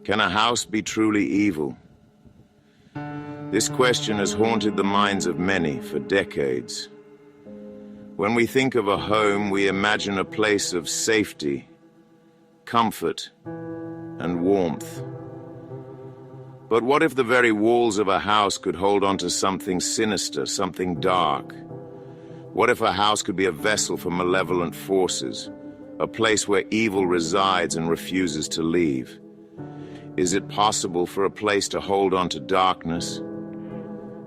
Can a house be truly evil? This question has haunted the minds of many for decades. When we think of a home, we imagine a place of safety, comfort, and warmth. But what if the very walls of a house could hold on to something sinister, something dark? What if a house could be a vessel for malevolent forces, a place where evil resides and refuses to leave? Is it possible for a place to hold on to darkness?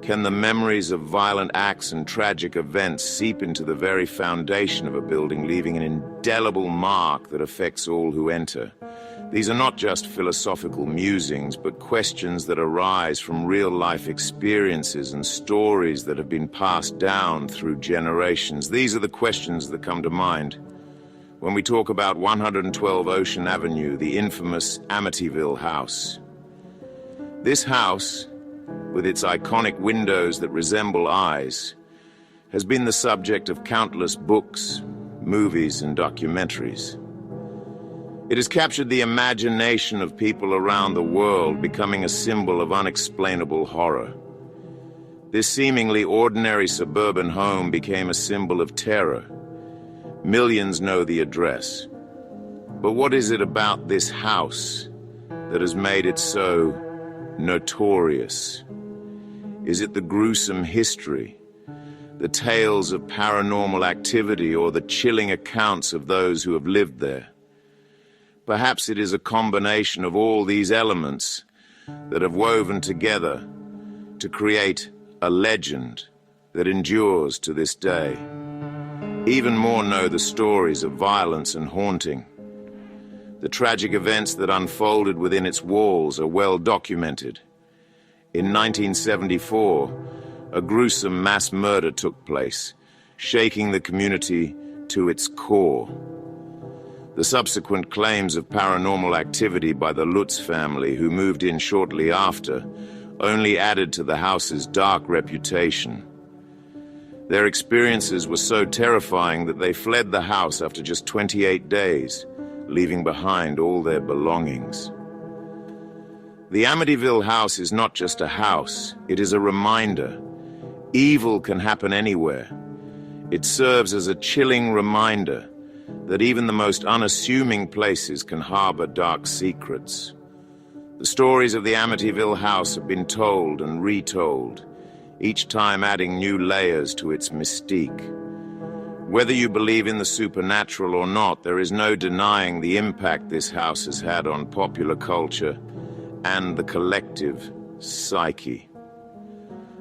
Can the memories of violent acts and tragic events seep into the very foundation of a building, leaving an indelible mark that affects all who enter? These are not just philosophical musings, but questions that arise from real-life experiences and stories that have been passed down through generations. These are the questions that come to mind when we talk about 112 Ocean Avenue, the infamous Amityville house. This house, with its iconic windows that resemble eyes, has been the subject of countless books, movies, and documentaries. It has captured the imagination of people around the world, becoming a symbol of unexplainable horror. This seemingly ordinary suburban home became a symbol of terror. Millions know the address. But what is it about this house that has made it so notorious? Is it the gruesome history, the tales of paranormal activity, or the chilling accounts of those who have lived there? Perhaps it is a combination of all these elements that have woven together to create a legend that endures to this day. Even more know the stories of violence and haunting. The tragic events that unfolded within its walls are well documented. In 1974, a gruesome mass murder took place, shaking the community to its core. The subsequent claims of paranormal activity by the Lutz family, who moved in shortly after, only added to the house's dark reputation. Their experiences were so terrifying that they fled the house after just 28 days, leaving behind all their belongings. The Amityville house is not just a house, it is a reminder. Evil can happen anywhere. It serves as a chilling reminder that even the most unassuming places can harbor dark secrets. The stories of the Amityville house have been told and retold, each time adding new layers to its mystique. Whether you believe in the supernatural or not, there is no denying the impact this house has had on popular culture and the collective psyche.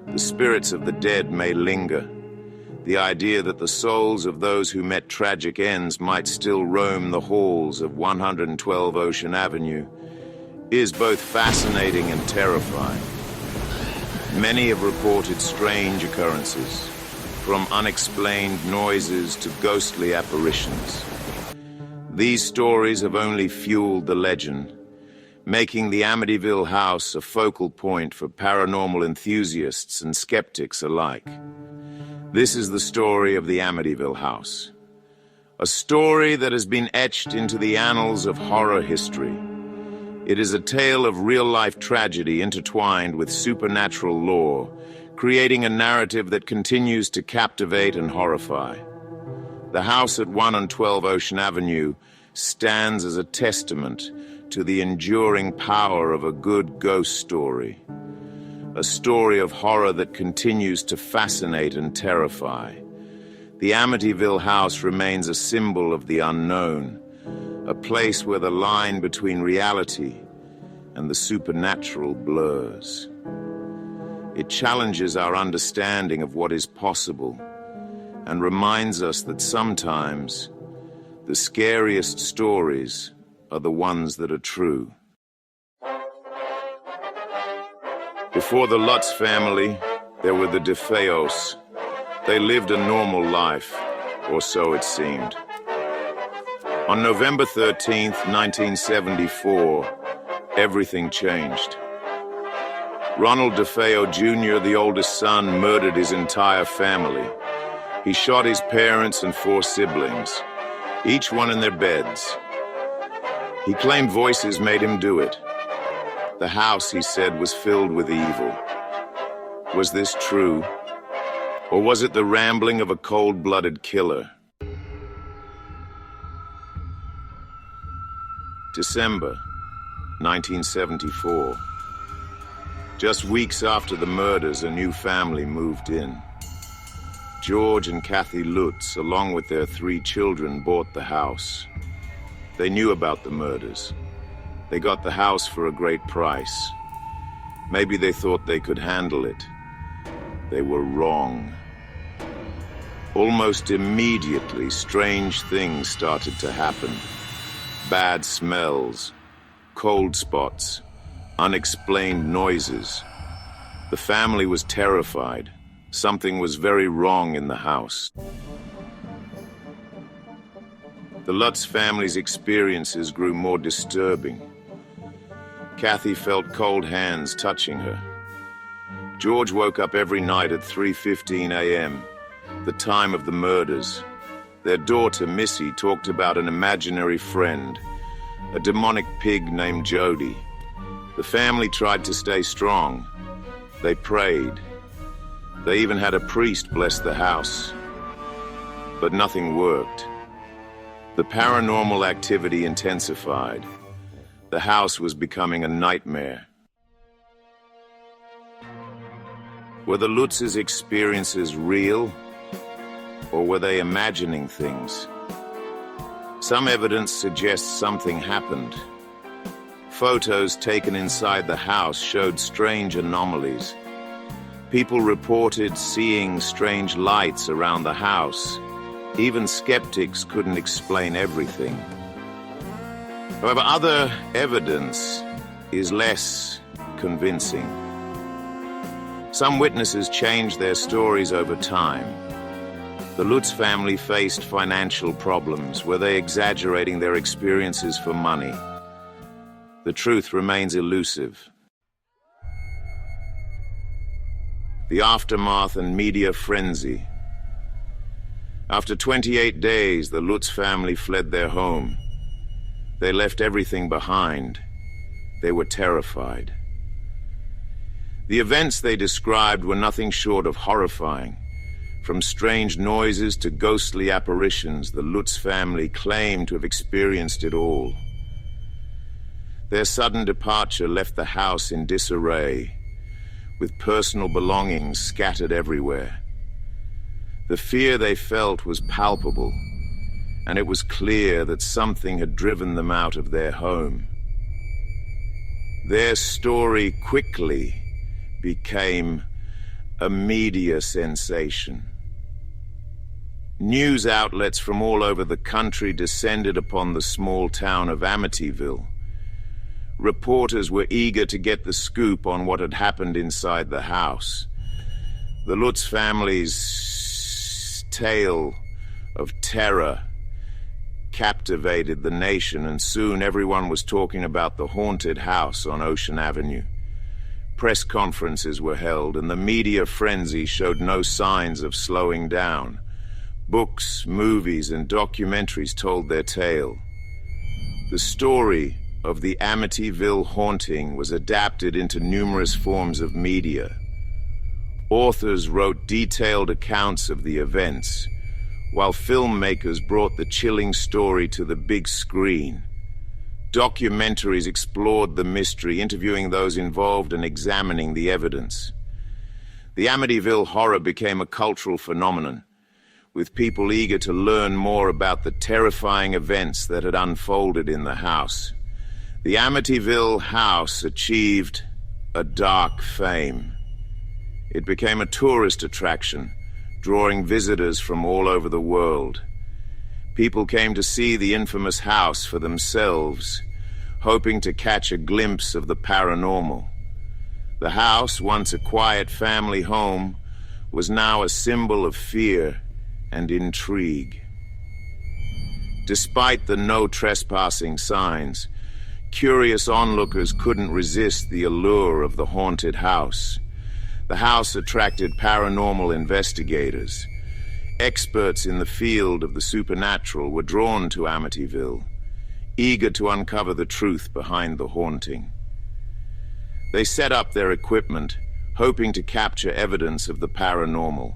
The spirits of the dead may linger. The idea that the souls of those who met tragic ends might still roam the halls of 112 Ocean Avenue is both fascinating and terrifying. Many have reported strange occurrences, from unexplained noises to ghostly apparitions. These stories have only fueled the legend, making the Amityville house a focal point for paranormal enthusiasts and skeptics alike. This is the story of the Amityville house, a story that has been etched into the annals of horror history. It is a tale of real-life tragedy intertwined with supernatural lore, creating a narrative that continues to captivate and horrify. The house at 112 Ocean Avenue stands as a testament to the enduring power of a good ghost story. A story of horror that continues to fascinate and terrify. The Amityville house remains a symbol of the unknown, a place where the line between reality and the supernatural blurs. It challenges our understanding of what is possible and reminds us that sometimes the scariest stories are the ones that are true. Before the Lutz family, there were the DeFeos. They lived a normal life, or so it seemed. On November 13th, 1974, everything changed. Ronald DeFeo Jr., the oldest son, murdered his entire family. He shot his parents and 4 siblings, each one in their beds. He claimed voices made him do it. The house, he said, was filled with evil. Was this true? Or was it the rambling of a cold-blooded killer? December 1974. Just weeks after the murders, a new family moved in. George and Kathy Lutz, along with their 3 children, bought the house. They knew about the murders. They got the house for a great price. Maybe they thought they could handle it. They were wrong. Almost immediately, strange things started to happen. Bad smells, cold spots, unexplained noises. The family was terrified. Something was very wrong in the house. The Lutz family's experiences grew more disturbing. Kathy felt cold hands touching her. George woke up every night at 3:15 a.m., the time of the murders. Their daughter, Missy, talked about an imaginary friend, a demonic pig named Jody. The family tried to stay strong. They prayed. They even had a priest bless the house. But nothing worked. The paranormal activity intensified. The house was becoming a nightmare. Were the Lutz's experiences real, or were they imagining things? Some evidence suggests something happened. Photos taken inside the house showed strange anomalies. People reported seeing strange lights around the house. Even skeptics couldn't explain everything. However, other evidence is less convincing. Some witnesses changed their stories over time. The Lutz family faced financial problems. Were they exaggerating their experiences for money? The truth remains elusive. The aftermath and media frenzy. After 28 days, the Lutz family fled their home. They left everything behind. They were terrified. The events they described were nothing short of horrifying. From strange noises to ghostly apparitions, the Lutz family claimed to have experienced it all. Their sudden departure left the house in disarray, with personal belongings scattered everywhere. The fear they felt was palpable, and it was clear that something had driven them out of their home. Their story quickly became a media sensation. News outlets from all over the country descended upon the small town of Amityville. Reporters were eager to get the scoop on what had happened inside the house. The Lutz family's tale of terror captivated the nation, and soon everyone was talking about the haunted house on Ocean Avenue. Press conferences were held, and the media frenzy showed no signs of slowing down. Books, movies, and documentaries told their tale. The story of the Amityville haunting was adapted into numerous forms of media. Authors wrote detailed accounts of the events, while filmmakers brought the chilling story to the big screen. Documentaries explored the mystery, interviewing those involved and examining the evidence. The Amityville horror became a cultural phenomenon, with people eager to learn more about the terrifying events that had unfolded in the house. The Amityville house achieved a dark fame. It became a tourist attraction, drawing visitors from all over the world. People came to see the infamous house for themselves, hoping to catch a glimpse of the paranormal. The house, once a quiet family home, was now a symbol of fear and intrigue. Despite the no trespassing signs, curious onlookers couldn't resist the allure of the haunted house. The house attracted paranormal investigators. Experts in the field of the supernatural were drawn to Amityville, eager to uncover the truth behind the haunting. They set up their equipment, hoping to capture evidence of the paranormal.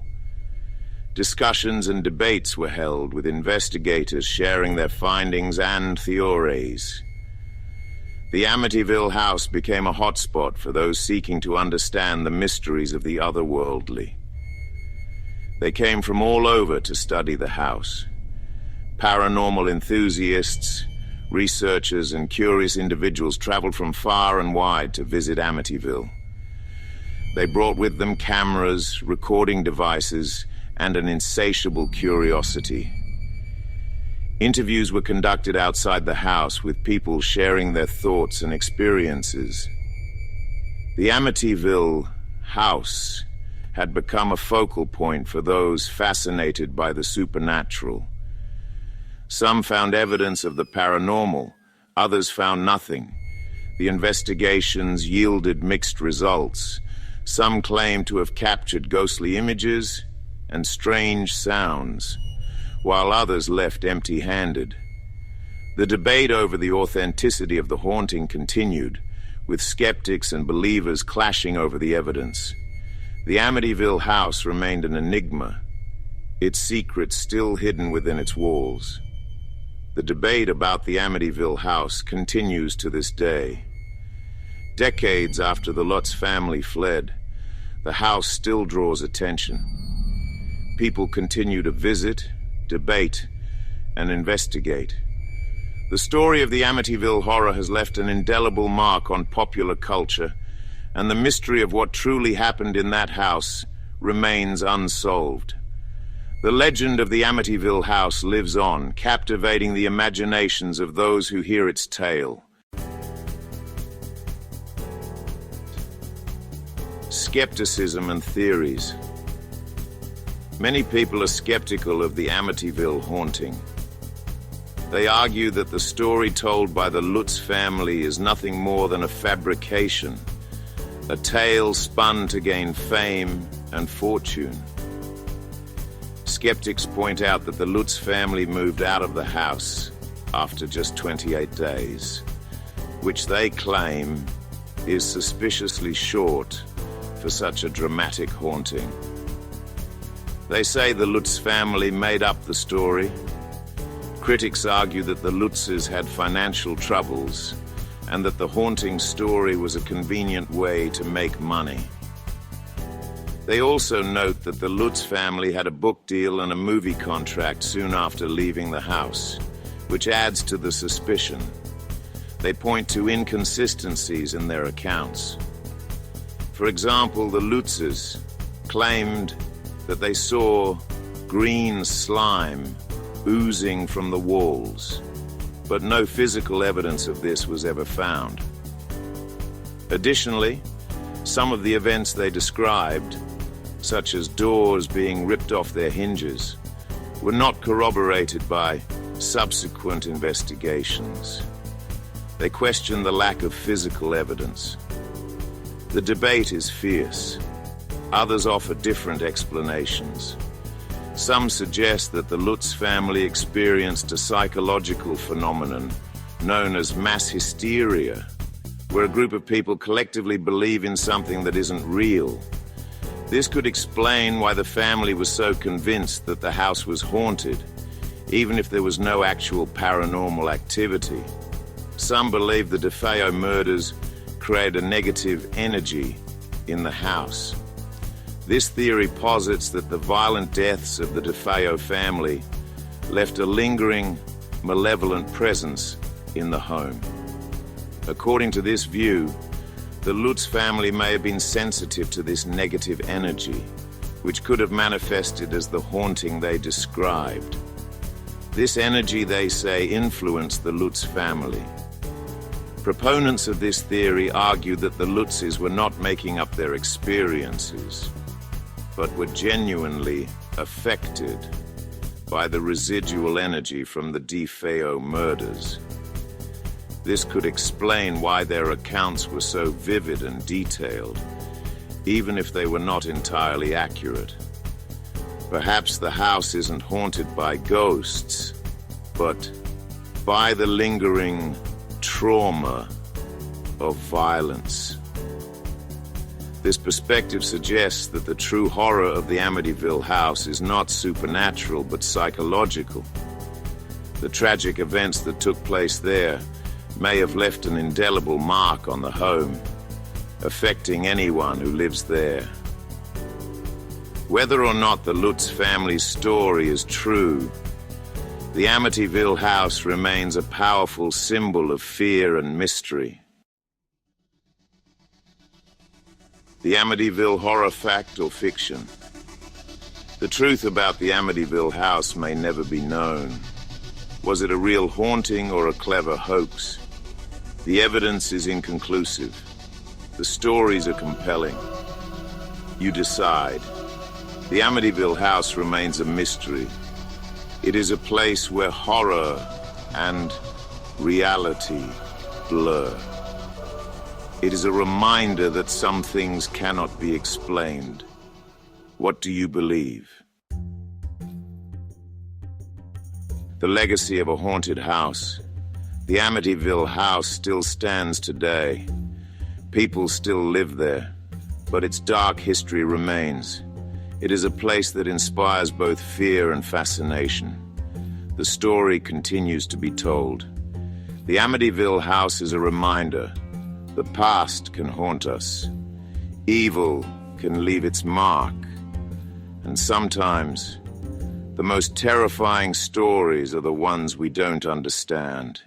Discussions and debates were held, with investigators sharing their findings and theories. The Amityville house became a hotspot for those seeking to understand the mysteries of the otherworldly. They came from all over to study the house. Paranormal enthusiasts, researchers, and curious individuals traveled from far and wide to visit Amityville. They brought with them cameras, recording devices, and an insatiable curiosity. Interviews were conducted outside the house, with people sharing their thoughts and experiences. The Amityville house had become a focal point for those fascinated by the supernatural. Some found evidence of the paranormal, others found nothing. The investigations yielded mixed results. Some claimed to have captured ghostly images and strange sounds, while others left empty-handed. The debate over the authenticity of the haunting continued, with skeptics and believers clashing over the evidence. The Amityville house remained an enigma, its secrets still hidden within its walls. The debate about the Amityville house continues to this day. Decades after the Lutz family fled, the house still draws attention. People continue to visit, debate, and investigate. The story of the Amityville horror has left an indelible mark on popular culture, and the mystery of what truly happened in that house remains unsolved. The legend of the Amityville house lives on, captivating the imaginations of those who hear its tale. Skepticism and Theories. Many people are skeptical of the Amityville haunting. They argue that the story told by the Lutz family is nothing more than a fabrication, a tale spun to gain fame and fortune. Skeptics point out that the Lutz family moved out of the house after just 28 days, which they claim is suspiciously short for such a dramatic haunting. They say the Lutz family made up the story. Critics argue that the Lutzes had financial troubles and that the haunting story was a convenient way to make money. They also note that the Lutz family had a book deal and a movie contract soon after leaving the house, which adds to the suspicion. They point to inconsistencies in their accounts. For example, the Lutzes claimed that they saw green slime oozing from the walls, but no physical evidence of this was ever found. Additionally, some of the events they described, such as doors being ripped off their hinges, were not corroborated by subsequent investigations. They question the lack of physical evidence. The debate is fierce. Others offer different explanations. Some suggest that the Lutz family experienced a psychological phenomenon known as mass hysteria, where a group of people collectively believe in something that isn't real. This could explain why the family was so convinced that the house was haunted, even if there was no actual paranormal activity. Some believe the DeFeo murders created a negative energy in the house. This theory posits that the violent deaths of the DeFeo family left a lingering, malevolent presence in the home. According to this view, the Lutz family may have been sensitive to this negative energy, which could have manifested as the haunting they described. This energy, they say, influenced the Lutz family. Proponents of this theory argue that the Lutzes were not making up their experiences, but were genuinely affected by the residual energy from the DeFeo murders. This could explain why their accounts were so vivid and detailed, even if they were not entirely accurate. Perhaps the house isn't haunted by ghosts, but by the lingering trauma of violence. This perspective suggests that the true horror of the Amityville house is not supernatural but psychological. The tragic events that took place there may have left an indelible mark on the home, affecting anyone who lives there. Whether or not the Lutz family's story is true, the Amityville house remains a powerful symbol of fear and mystery. The Amityville horror, fact or fiction? The truth about the Amityville house may never be known. Was it a real haunting or a clever hoax? The evidence is inconclusive. The stories are compelling. You decide. The Amityville house remains a mystery. It is a place where horror and reality blur. It is a reminder that some things cannot be explained. What do you believe? The legacy of a haunted house. The Amityville house still stands today. People still live there, but its dark history remains. It is a place that inspires both fear and fascination. The story continues to be told. The Amityville house is a reminder. The past can haunt us. Evil can leave its mark. And sometimes, the most terrifying stories are the ones we don't understand.